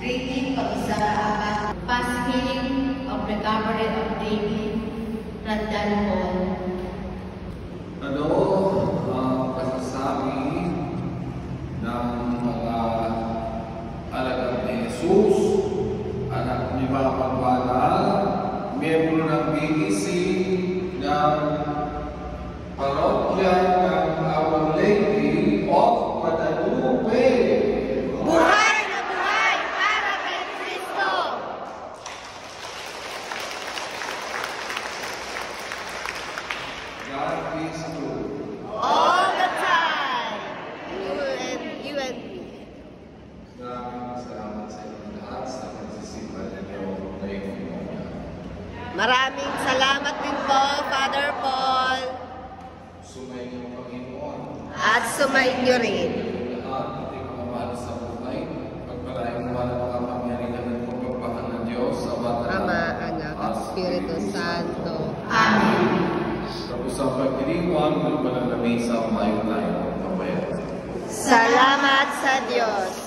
Greeting pag-isa Passing of Recovery of David Randall Paul. Ano ang masasabi ng mga alagad ni Jesus, anak ni Papa Banal, miyembro ng BEC, ng parokya ng Our Lady of Guadalupe? Buhay na buhay para kay Kristo! God is good. All the time! You and me. Maraming salamat sa inyong lahat sa pagsisimba ninyo ngayong umaga. Maraming salamat din po, Father Paul. Sumayin ang Panginoon. At sumayin niyo rin. Lahat ating mga mahal sa buhay, pagpalain mo ang mga kapangyarihan ng pagpapahal ng Diyos sa bata Ama, Anak, at Espiritu Santo. Amen. Tapos sa pagdiriwang ng pananamisa, umayon tayo ng pabayan. Salamat sa Diyos.